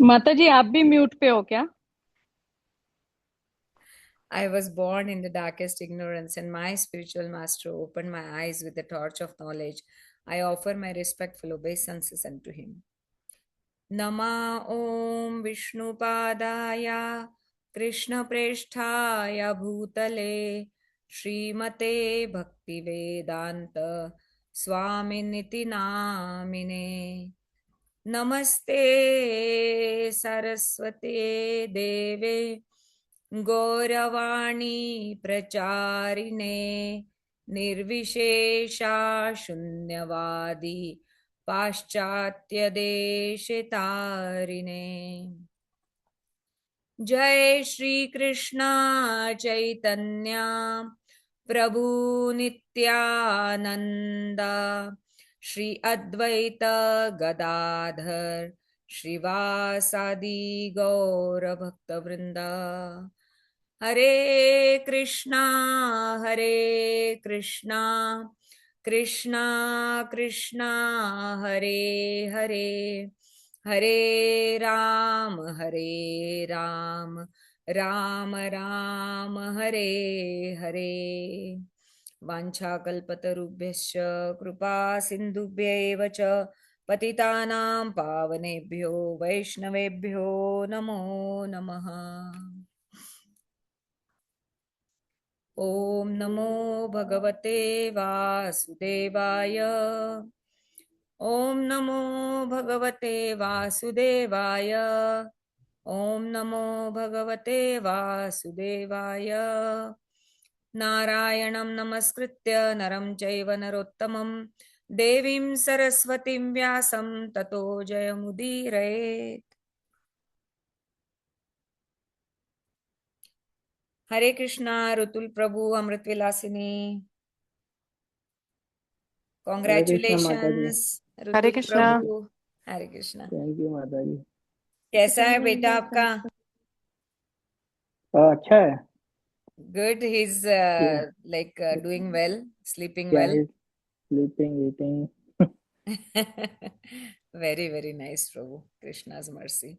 माता जी, आप भी म्यूट पे हो क्या? I was born in the darkest ignorance, and my spiritual master opened my eyes with the torch of knowledge. I offer my respectful obeisances unto him. Nama Om Vishnupadaya Krishnapreshthaya Bhutale Srimate Bhaktivedanta Swaminiti Namine Namaste Saraswate Deve गौरवाणी प्रचारिणे निर्विशेषा शून्यवादी पाश्चात्य देशतारिणे जय श्री कृष्णा चैतन्य प्रभु नित्यानंदा श्री अद्वैत गदाधर श्रीवासादि गौर भक्त वृंदा हरे कृष्णा कृष्णा कृष्णा कृष्णा हरे हरे हरे राम राम राम हरे हरे वाञ्छाकल्पतरुभ्यश्च कृपा सिन्धुभ्यैव च पतितानां पावनेभ्यो वैष्णवेभ्यो नमो नमः। ॐ नमो भगवते वासुदेवाय ॐ नमो भगवते वासुदेवाय ॐ नमो भगवते वासुदेवाय नारायणं नमस्कृत्य नरं चैव नरोत्तमं देवीं सरस्वतीं व्यासं ततो जयमुदीरयेत्। हरे कृष्णा ऋतुल प्रभु अमृत विलासिनी, हरे कृष्णा माता जी। Congratulations Hare Ritul Krishna. Thank you. प्रभु। हरे कृष्णा। थैंक यू माता जी। कैसा है बेटा आपका? अच्छा है। Good, he is Yeah. like doing well, sleeping Yeah, well. he's sleeping, eating. Very nice, Prabhu. Krishna's mercy.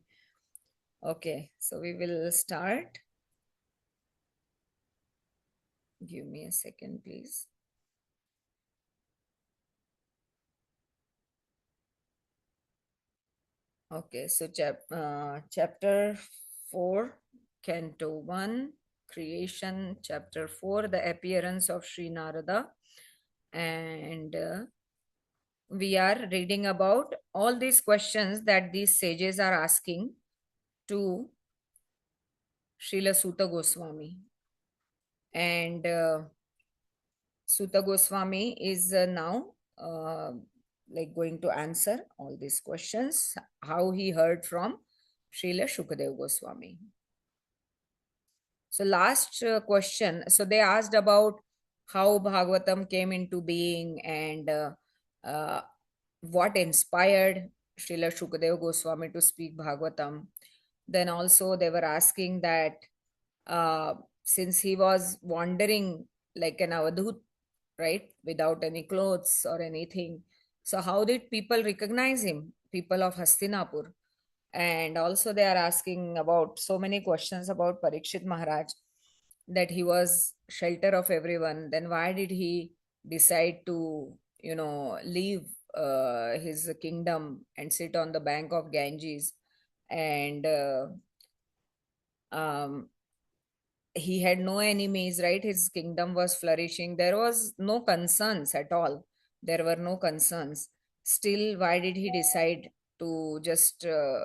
Okay, so we will start. Give me a second, please. Okay, so chapter 4, Canto 1, Creation, chapter 4, the appearance of Sri Narada. And we are reading about all these questions that these sages are asking to Srila Suta Goswami. And Suta Goswami is now like going to answer all these questions, how he heard from Srila Shukadev Goswami. So last question, so they asked about how Bhagavatam came into being and uh, what inspired Srila Shukadev Goswami to speak Bhagavatam. Then also they were asking that since he was wandering like an avadhut, right, without any clothes or anything, so how did people recognize him, people of Hastinapur? And also they are asking about so many questions about Parikshit Maharaj, that he was shelter of everyone, then why did he decide to leave his kingdom and sit on the bank of Ganges? And um, he had no enemies, right? His kingdom was flourishing, there was no concerns at all, there were no concerns. Still, why did he decide to just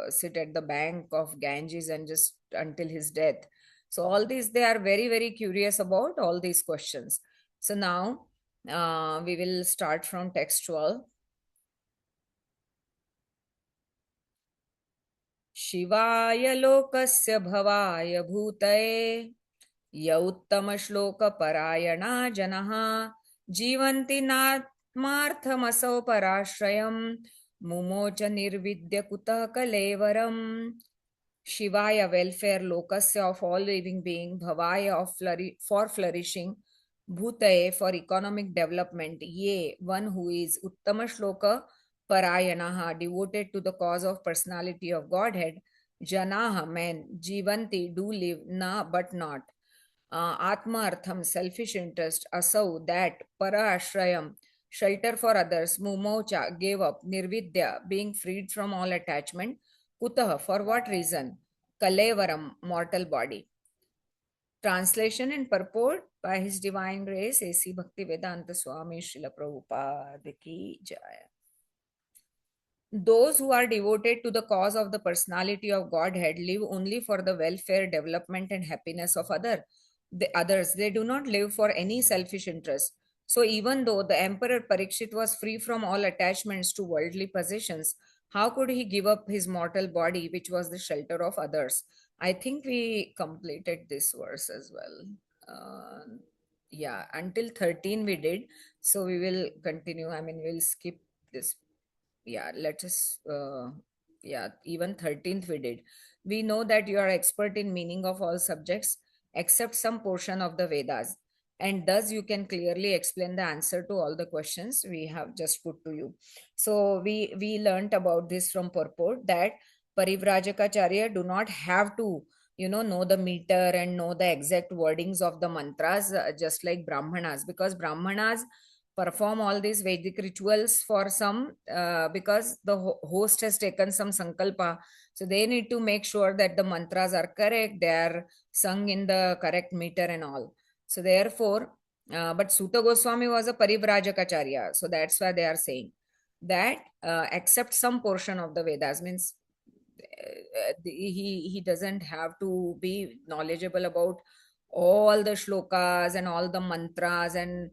sit at the bank of Ganges and just until his death? So all these, they are very curious about all these questions. So now we will start from text 12. शिवाय लोकस्य भवाय भूतये य उत्तमश्लोकपरायणा जनः जीवन्ति नात्मार्थमसौ पराश्रयं मुमोच निर्विद्य कुतः कलेवरम्. Shivaya, welfare, lokasya, of all living being, bhavaya, of for flourishing, bhutaye, for economic development, ye, one who is uttama shloka parayanaha, devoted to the cause of personality of Godhead, Janaha, men, Jivanti, do live, na, but not. Atma Artham, selfish interest, Asau, that, Para Ashrayam, shelter for others, Mumocha, gave up, Nirvidya, being freed from all attachment, Kutaha, for what reason? Kalevaram, mortal body. Translation and purport by His Divine Grace, A.C. Bhaktivedanta Swami Srila Prabhupada Ki Jaya. Those who are devoted to the cause of the personality of Godhead live only for the welfare, development, and happiness of others. They do not live for any selfish interest. So, even though the Emperor Parikshit was free from all attachments to worldly possessions, how could he give up his mortal body, which was the shelter of others? I think we completed this verse as well. Yeah, until 13 we did. So, we will continue. I mean, we'll skip this. Yeah, let us yeah, even 13th we did. We know that you are expert in meaning of all subjects except some portion of the Vedas, and thus you can clearly explain the answer to all the questions we have just put to you. So we learnt about this from purport that Parivrajacharya do not have to know the meter and know the exact wordings of the mantras, just like Brahmanas, because Brahmanas perform all these Vedic rituals for some because the host has taken some sankalpa. So they need to make sure that the mantras are correct, they are sung in the correct meter and all. So therefore, but Suta Goswami was a Parivrajacharya. So that's why they are saying that accept some portion of the Vedas, means he doesn't have to be knowledgeable about all the shlokas and all the mantras, and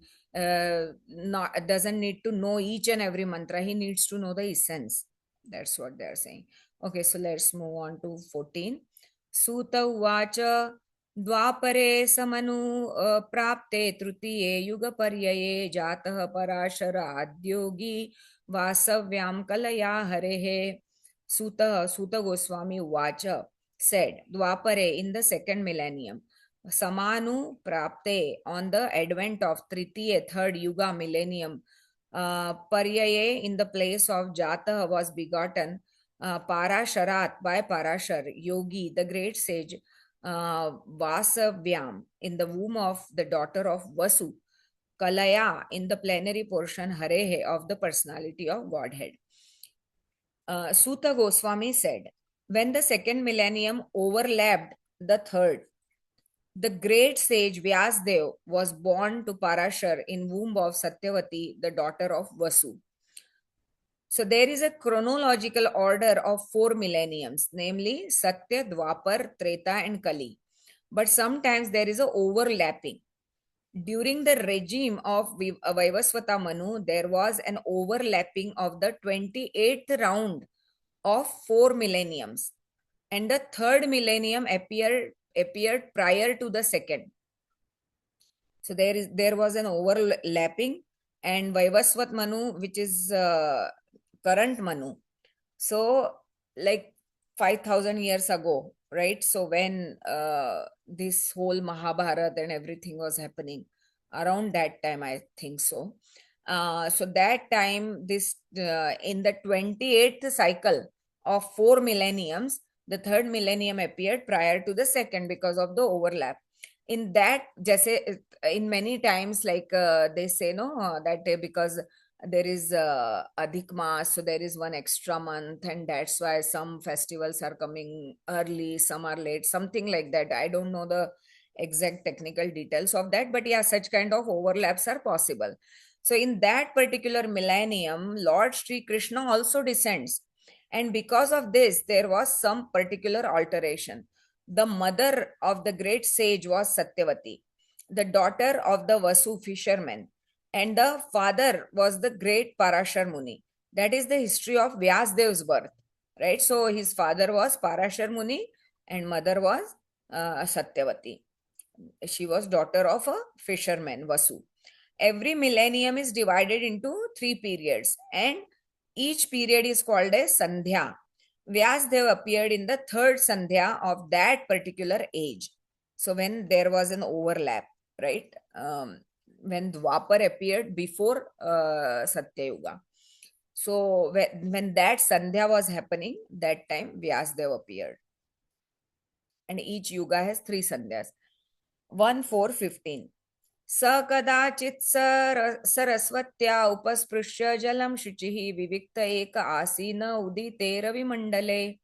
not doesn't need to know each and every mantra. He needs to know the essence. That's what they're saying. Okay, so let's move on to 14. Suta uvacha द्वापरे समनु प्राप्ते तृतीये युगपर्यये जातः पराशराद्योगी वासव्यां कलया हरेः. Suta Goswami Uvacha said, Dwapare, in the second millennium, Samanu Prapte, on the advent of Tritiya, third Yuga millennium, Paryaye, in the place of Jata, was begotten Parasharat, by Parashar, Yogi, the great sage, Vasavyam, in the womb of the daughter of Vasu, Kalaya, in the plenary portion Harehe, of the personality of Godhead. Suta Goswami said, when the second millennium overlapped the third, the great sage Vyasdev was born to Parashar in womb of Satyavati, the daughter of Vasu. So there is a chronological order of 4 millenniums, namely Satya, Dwapar, Treta and Kali. But sometimes there is a overlapping. During the regime of Vaivasvata Manu, there was an overlapping of the 28th round of 4 millenniums, and the third millennium appeared prior to the second. So there was an overlapping, and Vaivasvat Manu, which is current Manu, so like 5,000 years ago, right? So when this whole Mahabharata and everything was happening, around that time, I think so. So that time, this in the 28th cycle of 4 millenniums, the third millennium appeared prior to the second because of the overlap. In that, in many times, like they say, no, that because there is Adhik Maas, so there is one extra month, and that's why some festivals are coming early, some are late, something like that. I don't know the exact technical details of that, but yeah, such kind of overlaps are possible. So in that particular millennium, Lord Sri Krishna also descends, and because of this, there was some particular alteration. The mother of the great sage was Satyavati, the daughter of the Vasu fisherman, and the father was the great Parashar Muni. That is the history of Vyasdev's birth, right? So his father was Parashar Muni and mother was Satyavati. She was daughter of a fisherman, Vasu. Every millennium is divided into 3 periods, and each period is called a Sandhya. Vyasdev appeared in the third Sandhya of that particular age. So when there was an overlap, right? When Dwapar appeared before Satyayuga. So when that Sandhya was happening, that time Vyasdev appeared. and each yuga has 3 sandhyas. 1, 4, 15. स कदाचित् सरस्वत्या उपस्पृश्य जलं शुचिः विविक्त एक आसीन उदिते रविमण्डले.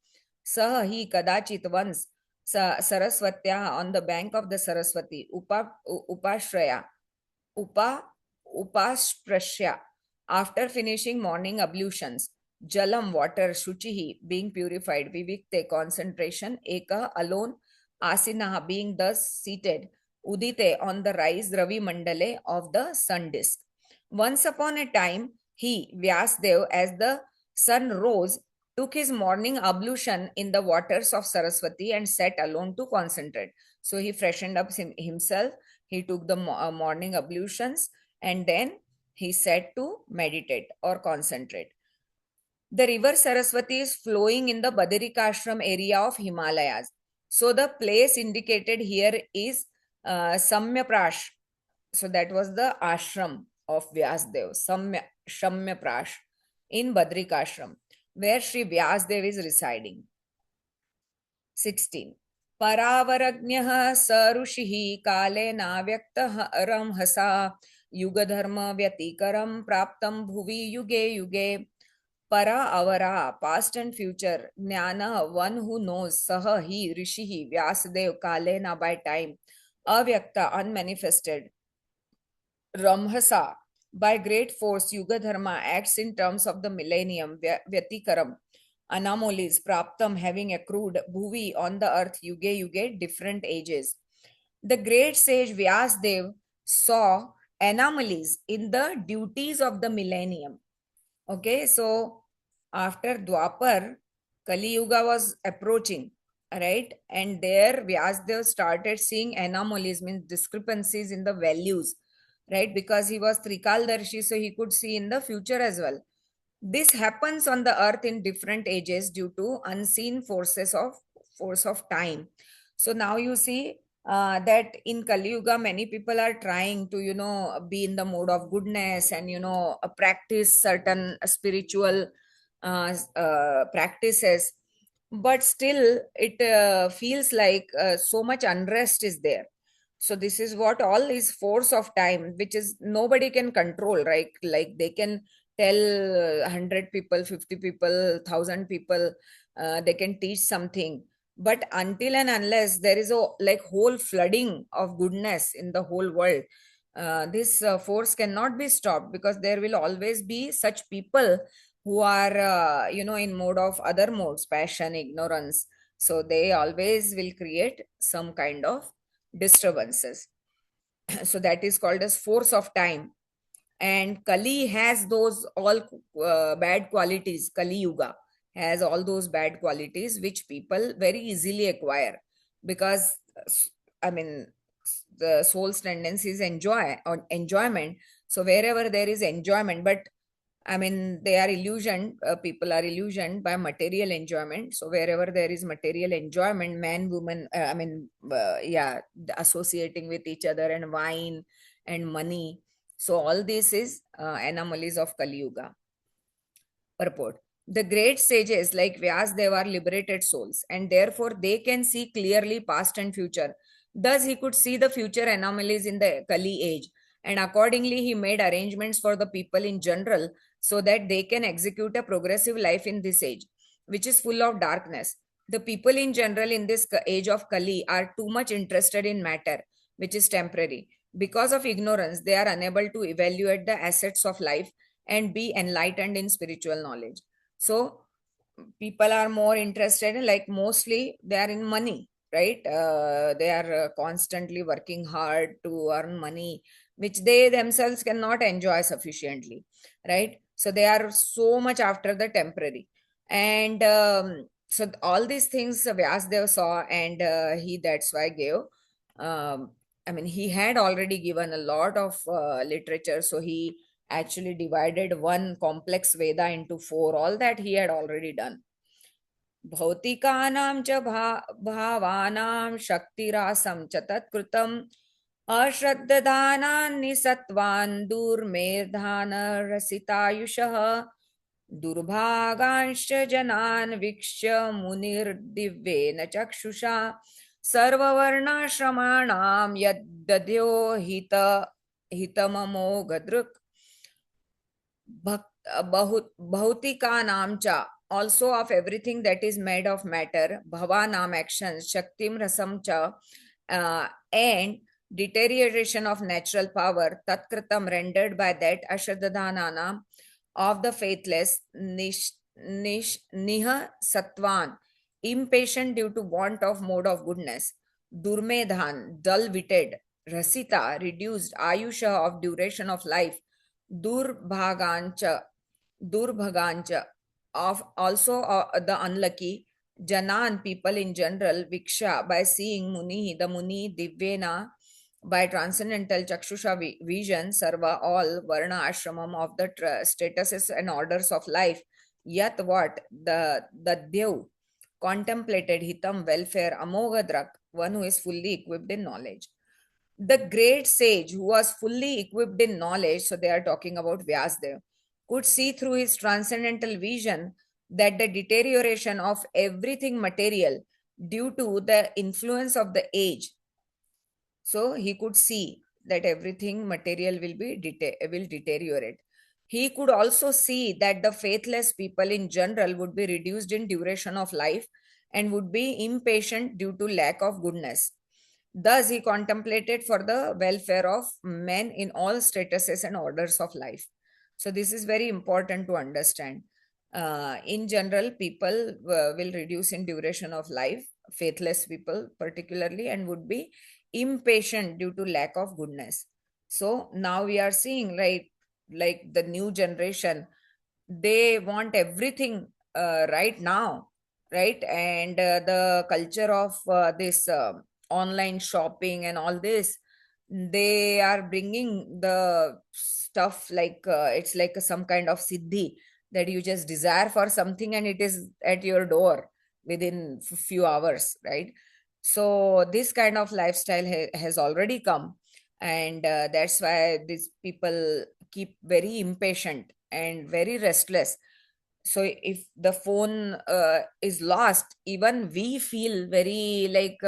सः he कदाचित् once सरस्वत्या on the bank of the Saraswati upasprashya after finishing morning ablutions, jalam water, shuchihi being purified, vivikte concentration, eka alone, asinaha being thus seated, udite on the rise, ravi mandale of the sun disk. Once upon a time, he, Vyasdev, as the sun rose, took his morning ablution in the waters of Saraswati and sat alone to concentrate. So he freshened up himself, he took the morning ablutions, and then he sat to meditate or concentrate. The river Saraswati is flowing in the Badarikashram area of Himalayas. So the place indicated here is Samyaprash. So that was the ashram of Vyasdev, Samyaprash in Badrikashram, where Sri Vyasdev is residing. 16. परावरज्ञः स ऋषिः कालेनाव्यक्तः रंहसा युगधर्म व्यतिकरं प्राप्तं भुवि युगे युगे. Para avara, past and future, jnana, one who knows, saha, he, rishihi, Vyasadev, kalena, by time, avyakta, unmanifested, ramhasa, by great force, yuga dharma, acts in terms of the millennium, vyatikaram, anomalies, praptam, having accrued, bhuvi, on the earth, yuge yuge, different ages. The great sage Vyasdev saw anomalies in the duties of the millennium. Okay, so after Dwapar, Kali Yuga was approaching, right? And there Vyasdev started seeing anomalies, means discrepancies in the values, right? Because he was Trikaldarshi, so he could see in the future as well. This happens on the earth in different ages due to unseen force of time. So now you see that in Kali Yuga, many people are trying to, be in the mode of goodness and, practice certain spiritual practices. But still, it feels like so much unrest is there. So this is what all is force of time, which is nobody can control, right? Like they can tell 100 people, 50 people, 1,000 people, they can teach something. But until and unless there is a whole flooding of goodness in the whole world, this force cannot be stopped, because there will always be such people who are, in mode of other modes, passion, ignorance. So they always will create some kind of disturbances. So that is called as force of time. And Kali has those all bad qualities. Kali Yuga has all those bad qualities which people very easily acquire, because the soul's tendency is enjoyment. So wherever there is enjoyment, but they are illusioned, people are illusioned by material enjoyment. So wherever there is material enjoyment, man, woman, associating with each other, and wine and money. So all this is anomalies of Kali Yuga. Purport. The great sages like Vyasdev are liberated souls, and therefore they can see clearly past and future. Thus he could see the future anomalies in the Kali age, and accordingly he made arrangements for the people in general so that they can execute a progressive life in this age, which is full of darkness. The people in general in this age of Kali are too much interested in matter, which is temporary. Because of ignorance, they are unable to evaluate the assets of life and be enlightened in spiritual knowledge. So people are more interested in, mostly they are in money, right? They are constantly working hard to earn money, which they themselves cannot enjoy sufficiently, right? So they are so much after the temporary. And so all these things Vyasdev saw, and he that's why gave, he had already given a lot of literature, so he actually divided one complex Veda into 4. All that he had already done. Bhautikānām ca bhāvānām shaktirāsam ca tatkrutam ashraddadānāni sattvaन् durmedhāna rasitayushah durbhāgānscha janān vikshya munir divyena chakshusha सर्ववर्णाश्रमाणां यद्दद्यो हितममोघदृक् bhautikānām cha, also of everything that is made of matter, bhavanām actions, shaktim rasam cha, and deterioration of natural power, tatkritam rendered by that ashradhananam of the faithless, niha sattvan, impatient due to want of mode of goodness, durmedhan, dull-witted, rasita, reduced, ayusha of duration of life, durbhagancha, of also the unlucky, janan, people in general, viksha, by seeing muni, the muni, divyena, by transcendental chakshusha vision, sarva, all, varna ashramam of the statuses and orders of life, yat what, the dev, contemplated hitam, welfare, amoghadrak, one who is fully equipped in knowledge. The great sage who was fully equipped in knowledge, so they are talking about Vyasdev, could see through his transcendental vision that the deterioration of everything material due to the influence of the age. So he could see that everything material will deteriorate. He could also see that the faithless people in general would be reduced in duration of life and would be impatient due to lack of goodness. Thus, he contemplated for the welfare of men in all statuses and orders of life. So, this is very important to understand. In general, people will reduce in duration of life, faithless people particularly, and would be impatient due to lack of goodness. So, now we are seeing, right, like the new generation, they want everything right now, right? And the culture of this online shopping and all this, they are bringing the stuff like it's like some kind of siddhi, that you just desire for something and it is at your door within few hours, right? So this kind of lifestyle has already come, and that's why these people keep very impatient and very restless. So if the phone is lost, even we feel very like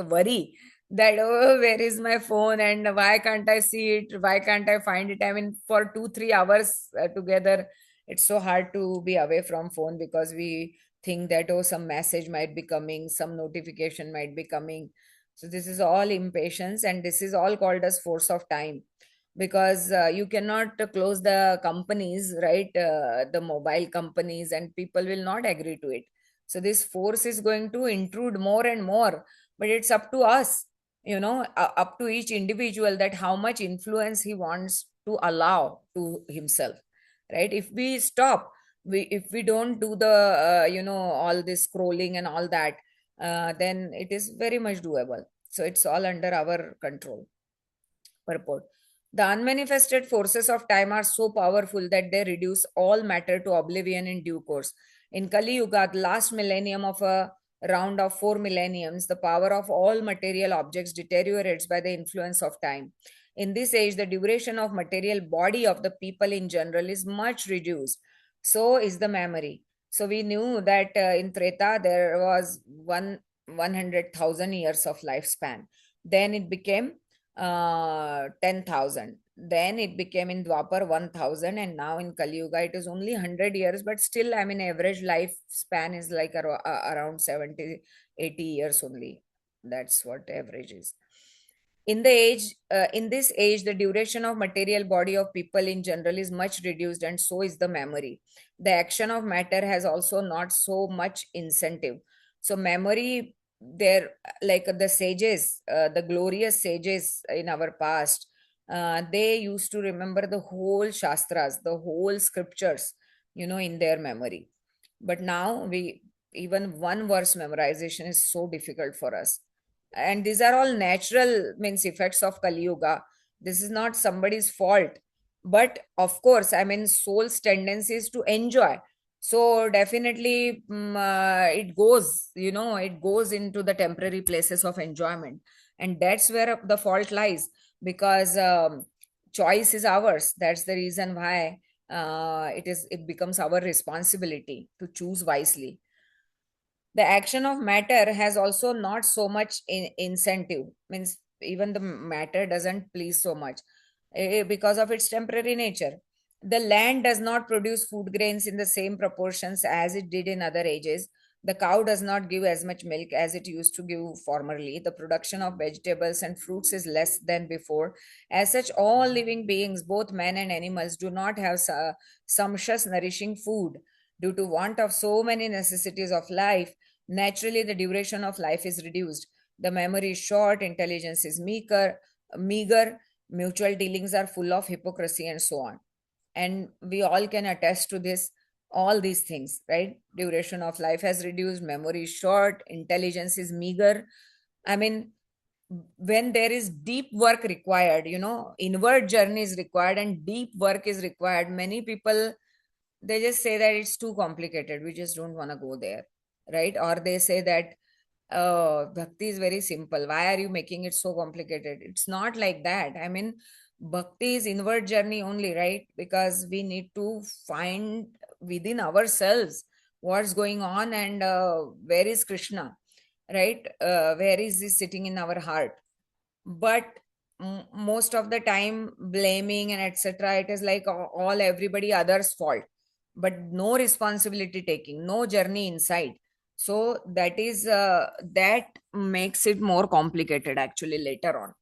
worry that, oh, where is my phone and why can't I see it, why can't I find it? I mean, for 2-3 hours together, it's so hard to be away from phone, because we think that, oh, some message might be coming, some notification might be coming. So this is all impatience, and this is all called as force of time, because you cannot close the companies, right? The mobile companies, and people will not agree to it. So this force is going to intrude more and more, but it's up to us, up to each individual, that how much influence he wants to allow to himself, right? If we stop, if we don't do the all this scrolling and all that, then it is very much doable. So it's all under our control. Purport: the unmanifested forces of time are so powerful that they reduce all matter to oblivion in due course. In Kali Yuga, the last millennium of a round of 4 millenniums, the power of all material objects deteriorates by the influence of time. In this age, the duration of material body of the people in general is much reduced. So is the memory. So we knew that in Treta there was 100,000 years of lifespan. Then it became 10,000. Then it became in Dwapar 1,000, and now in Kali Yuga it is only 100 years, but still, I mean, average lifespan is like around 70, 80 years only. That's what average is. In this age, the duration of material body of people in general is much reduced, and so is the memory. The action of matter has also not so much incentive. So memory, there, like the sages, the glorious sages in our past, they used to remember the whole shastras, the whole scriptures, in their memory. But now even one verse memorization is so difficult for us. And these are all natural, means, effects of Kali Yuga. This is not somebody's fault. But of course, I mean, soul's tendency is to enjoy. So definitely it goes into the temporary places of enjoyment. And that's where the fault lies, because choice is ours. That's the reason why it becomes our responsibility to choose wisely. The action of matter has also not so much incentive, means even the matter doesn't please so much because of its temporary nature. The land does not produce food grains in the same proportions as it did in other ages. The cow does not give as much milk as it used to give formerly. The production of vegetables and fruits is less than before. As such, all living beings, both men and animals, do not have sumptuous nourishing food. Due to want of so many necessities of life, naturally the duration of life is reduced. The memory is short, intelligence is meager, mutual dealings are full of hypocrisy, and so on. And we all can attest to this, all these things, right? Duration of life has reduced, memory is short, intelligence is meager. I mean, when there is deep work required, inward journey is required and deep work is required, many people, they just say that it's too complicated, we just don't want to go there, right? Or they say that, oh, bhakti is very simple, why are you making it so complicated? It's not like that. I mean, bhakti is inward journey only, right? Because we need to find within ourselves what's going on, and where is Krishna, right? Where is he sitting in our heart? But most of the time blaming and etc, it is like all everybody others fault, but no responsibility taking, no journey inside. So that is that makes it more complicated actually later on.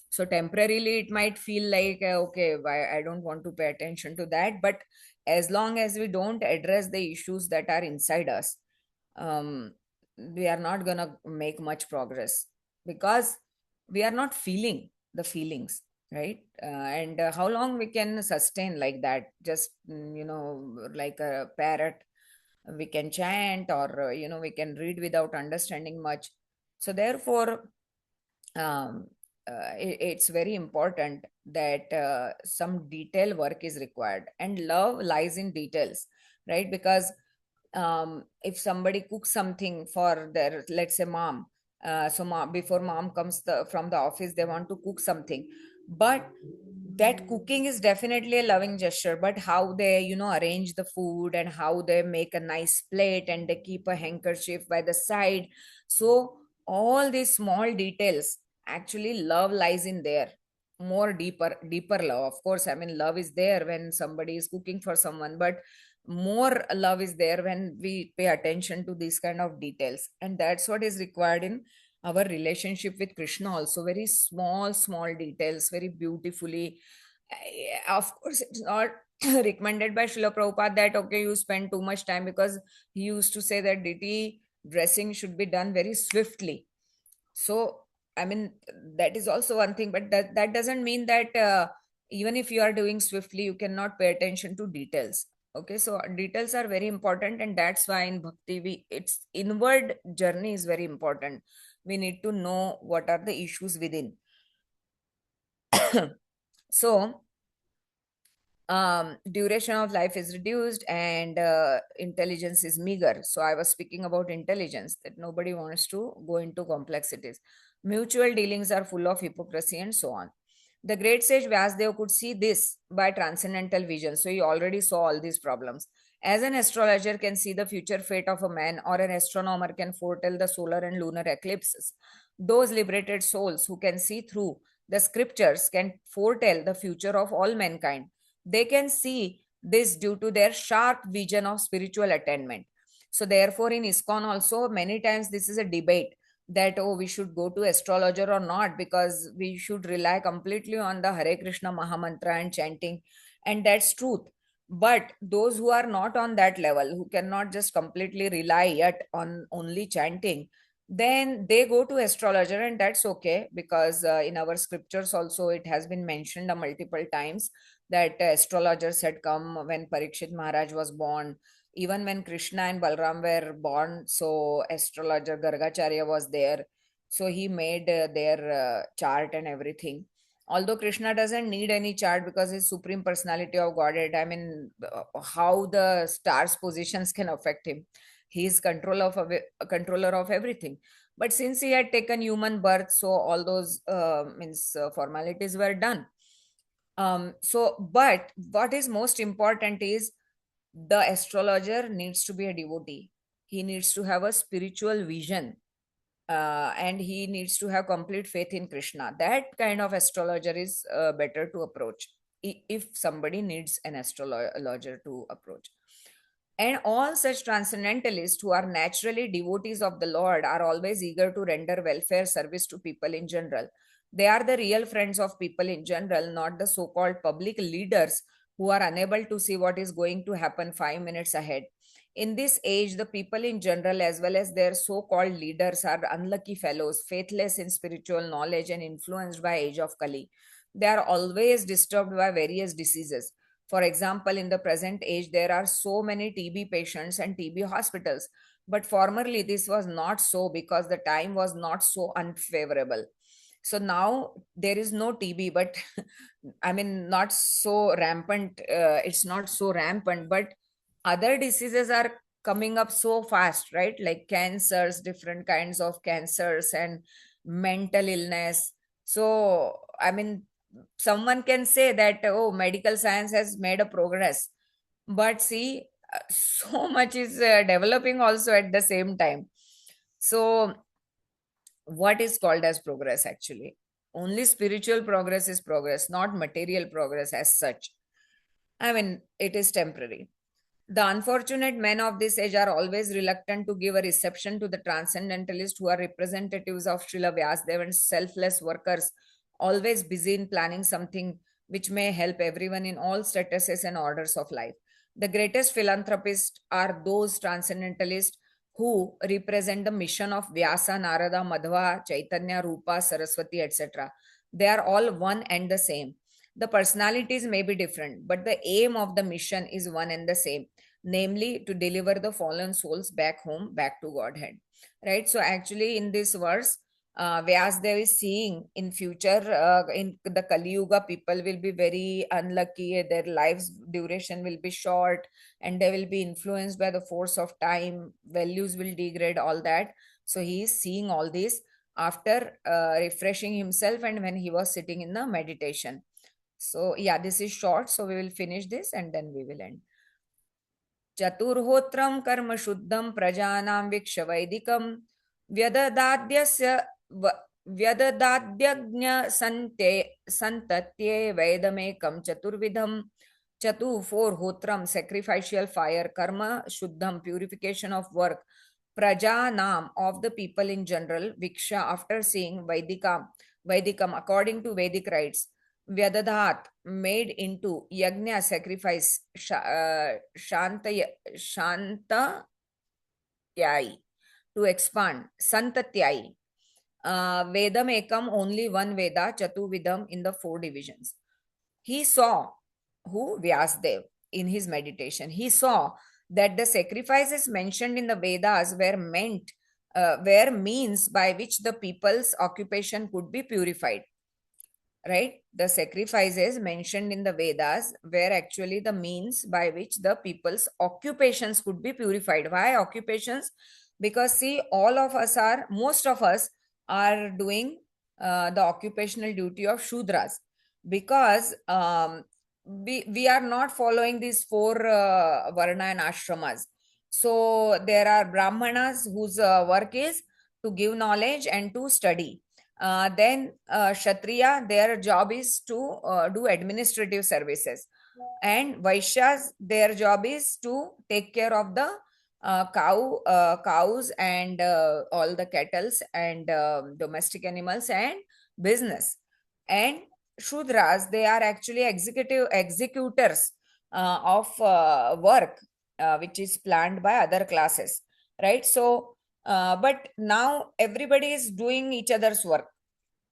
So temporarily it might feel like okay, why I don't want to pay attention to that, but as long as we don't address the issues that are inside us, um, we are not gonna make much progress, because we are not feeling the feelings, right? And how long we can sustain like that, just like a parrot, we can chant, or we can read without understanding much. So therefore, um, it's very important that some detail work is required, and love lies in details, right? Because if somebody cooks something for their, let's say, mom, so mom, before mom comes from the office, they want to cook something, but that cooking is definitely a loving gesture, but how they arrange the food, and how they make a nice plate, and they keep a handkerchief by the side. So all these small details, actually love lies in there, more deeper love, of course. I mean, love is there when somebody is cooking for someone, but more love is there when we pay attention to these kind of details. And that's what is required in our relationship with Krishna also. Very small details, very beautifully. Of course, it's not recommended by Srila Prabhupada that okay, you spend too much time, because he used to say that deity dressing should be done very swiftly. So I mean, that is also one thing, but that doesn't mean that even if you are doing swiftly, you cannot pay attention to details. Okay, so details are very important, and that's why in bhakti, it's inward journey is very important. We need to know what are the issues within. So duration of life is reduced, and intelligence is meager. So I was speaking about intelligence, that nobody wants to go into complexities. Mutual dealings are full of hypocrisy, and so on. The great sage Vyasdev could see this by transcendental vision. So he already saw all these problems. As an astrologer can see the future fate of a man, or an astronomer can foretell the solar and lunar eclipses, those liberated souls who can see through the scriptures can foretell the future of all mankind. They can see this due to their sharp vision of spiritual attainment. So therefore, in ISKCON also, many times this is a debate that, oh, we should go to astrologer or not, because we should rely completely on the Hare Krishna Mahamantra and chanting. And that's truth. But those who are not on that level, who cannot just completely rely yet on only chanting, then they go to astrologer, and that's okay, because in our scriptures also it has been mentioned multiple times that astrologers had come when Parikshit Maharaj was born. Even when Krishna and Balram were born, so astrologer Gargacharya was there. So he made their chart and everything. Although Krishna doesn't need any chart, because he's supreme personality of Godhead. I mean, how the stars' positions can affect him? He's a controller of everything. But since he had taken human birth, so all those formalities were done. But what is most important is the astrologer needs to be a devotee. he needs to have a spiritual vision, and he needs to have complete faith in Krishna. That kind of astrologer is better to approach if somebody needs an astrologer to approach. And all such transcendentalists who are naturally devotees of the Lord are always eager to render welfare service to people in general. They are the real friends of people in general, not the so called public leaders who are unable to see what is going to happen 5 minutes ahead. In this age, the people in general, as well as their so called leaders, are unlucky fellows, faithless in spiritual knowledge and influenced by age of Kali. They are always disturbed by various diseases. For example, in the present age, there are so many TB patients and TB hospitals. But formerly, this was not so because the time was not so unfavorable. So now there is no TB, but I mean, not so rampant. It's not so rampant, but other diseases are coming up so fast, right? Like cancers, different kinds of cancers, and mental illness. So, I mean, someone can say that, oh, medical science has made a progress, but see, so much is developing also at the same time. So, what is called as progress actually? Only spiritual progress is progress, not material progress as such. I mean, it is temporary. The unfortunate men of this age are always reluctant to give a reception to the transcendentalists who are representatives of Srila Vyasdev and selfless workers, always busy in planning something which may help everyone in all statuses and orders of life. The greatest philanthropists are those transcendentalists who represent the mission of Vyasa, Narada, Madhva, Chaitanya, Rupa, Saraswati, etc. They are all one and the same. The personalities may be different, but the aim of the mission is one and the same, namely to deliver the fallen souls back home, back to Godhead. Right? So actually in this verse, Vyasdev is seeing in future, in the Kali Yuga, people will be very unlucky, their lives duration will be short, and they will be influenced by the force of time, values will degrade, all that. So he is seeing all this after refreshing himself and when he was sitting in the meditation. So yeah, this is short, so we will finish this and then we will end. चतुर्होत्रं कर्म शुद्धं प्रजानां वीक्ष्य वैदिकं व्यददाद्यस्य व्यददाद्यज्ञ संतत्ये वेदमेकं चतुर्विधं four hotram, sacrificial fire, karma shuddham, purification of work, prajanam, of the people in general, viksha, after seeing Vedikam, according to Vedic rites, Vyadadat, made into yagna, sacrifice, shanta yai, to expand, santatyai, vedam ekam, only one Veda, chatuvidam, in the 4 divisions. He saw, who? Vyasdev, in his meditation. He saw that the sacrifices mentioned in the Vedas were means by which the people's occupation could be purified. Right? The sacrifices mentioned in the Vedas were actually the means by which the people's occupations could be purified. Why occupations? Because see, most of us are doing the occupational duty of Shudras, because we are not following these 4 Varna and Ashramas. So there are Brahmanas whose work is to give knowledge and to study. Then Kshatriya, their job is to do administrative services. And Vaishyas, their job is to take care of the cows and all the kettles and domestic animals and business. And Shudras, they are actually executors of work, which is planned by other classes. Right? So, but now everybody is doing each other's work,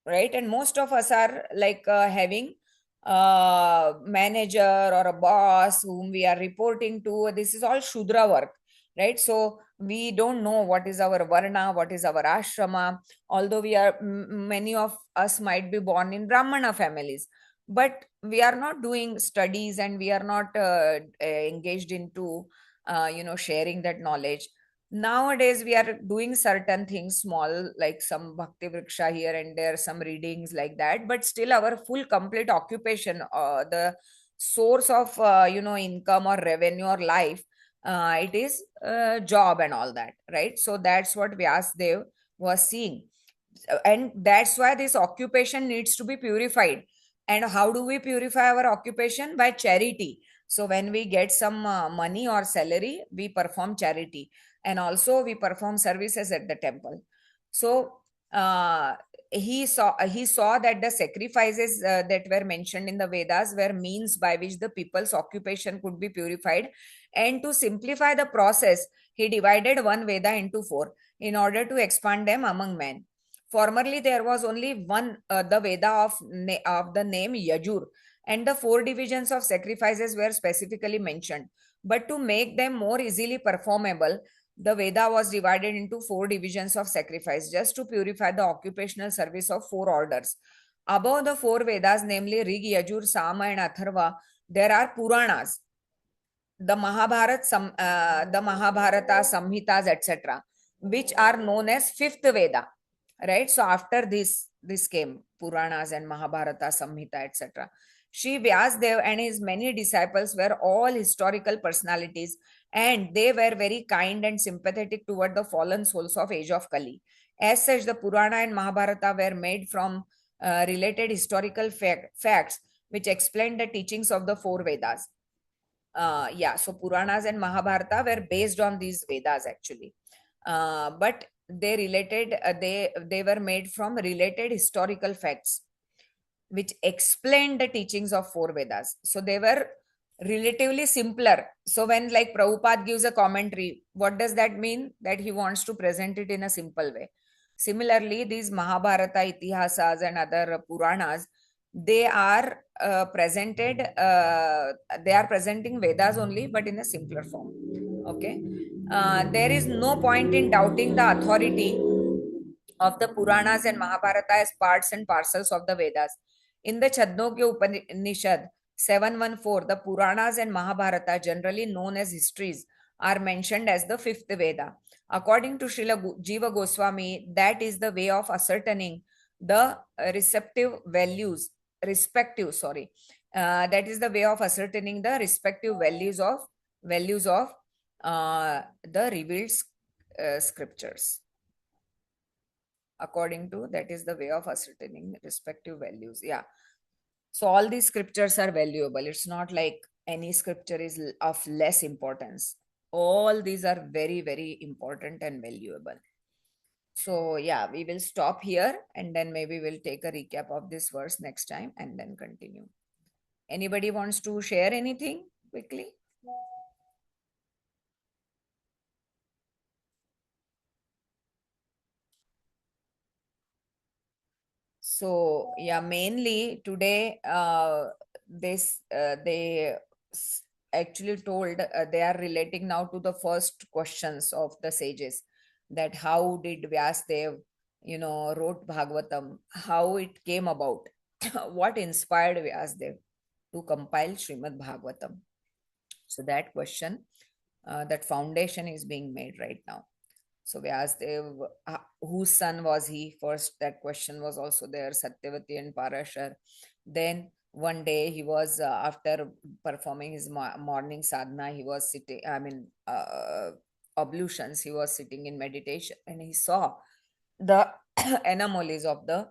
right? And most of us are like having a manager or a boss whom we are reporting to. This is all Shudra work, right? So we don't know what is our Varna, what is our Ashrama, although many of us might be born in Brahmana families, but we are not doing studies and we are not engaged into sharing that knowledge. Nowadays we are doing certain things small, like some bhakti vriksha here and there, some readings like that, but still our full complete occupation, the source of income or revenue or life, it is job and all that, right? So that's what Vyasdev was seeing. And that's why this occupation needs to be purified. And how do we purify our occupation? By charity. So when we get some money or salary, we perform charity, and also we perform services at the temple. So uh, he saw that the sacrifices that were mentioned in the Vedas were means by which the people's occupation could be purified. And to simplify the process, he divided one Veda into four in order to expand them among men. Formerly, there was only one, the Veda of the name Yajur, and the four divisions of sacrifices were specifically mentioned. But to make them more easily performable, the Veda was divided into four divisions of sacrifice just to purify the occupational service of four orders. Above the four Vedas, namely Rig, Yajur, Sama, and Atharva, there are Puranas, the the Mahabharata, Samhitas, etc., which are known as fifth Veda, right? So after this came Puranas and Mahabharata, Samhita, etc. Sri Vyasdev and his many disciples were all historical personalities, and they were very kind and sympathetic toward the fallen souls of age of Kali. As such, the Purana and Mahabharata were made from related historical facts which explained the teachings of the four Vedas. So Puranas and Mahabharata were based on these Vedas actually, but they were made from related historical facts which explained the teachings of four Vedas. So they were relatively simpler. So when like Prabhupada gives a commentary, what does that mean? That he wants to present it in a simple way. Similarly, these Mahabharata, Itihasas, and other Puranas, they are presented. They are presenting Vedas only, but in a simpler form. Okay, there is no point in doubting the authority of the Puranas and Mahabharata as parts and parcels of the Vedas. In the Chandogya Upanishad 714, the Puranas and Mahabharata, generally known as histories, are mentioned as the fifth Veda. According to Srila Jiva Goswami, that is the way of ascertaining the that is the way of ascertaining the respective values of the revealed scriptures. According to that is the way of ascertaining respective values. Yeah. So all these scriptures are valuable. It's not like any scripture is of less importance. All these are very, very important and valuable. So yeah, we will stop here and then maybe we'll take a recap of this verse next time and then continue. Anybody wants to share anything quickly? So yeah, mainly today they actually told they are relating now to the first questions of the sages, that how did Vyasdev wrote Bhagavatam, how it came about, what inspired Vyasdev to compile Srimad Bhagavatam. So that question, that foundation is being made right now. So Vyasdev, whose son was he? First, that question was also there, Satyavati and Parashar. Then one day he was, after performing his morning sadhana, he was sitting, ablutions, he was sitting in meditation and he saw the anomalies of the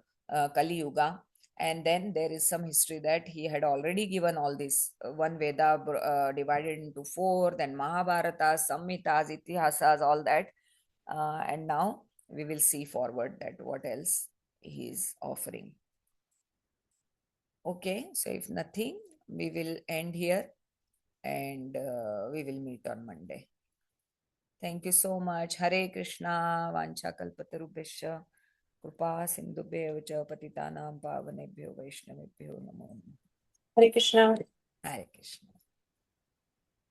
Kali Yuga. And then there is some history that he had already given all this. One Veda divided into four, then Mahabharata, Samhitas, Itihasas, all that. And now we will see forward that what else he is offering. Okay, so if nothing, we will end here and we will meet on Monday. Thank you so much. Hare Krishna, Vancha Kalpatarubhesha, Krupa Sindhubhyo Cha Patitanam Pavanebhyo Vaishnavebhyo Namo. Hare Krishna. Hare Krishna.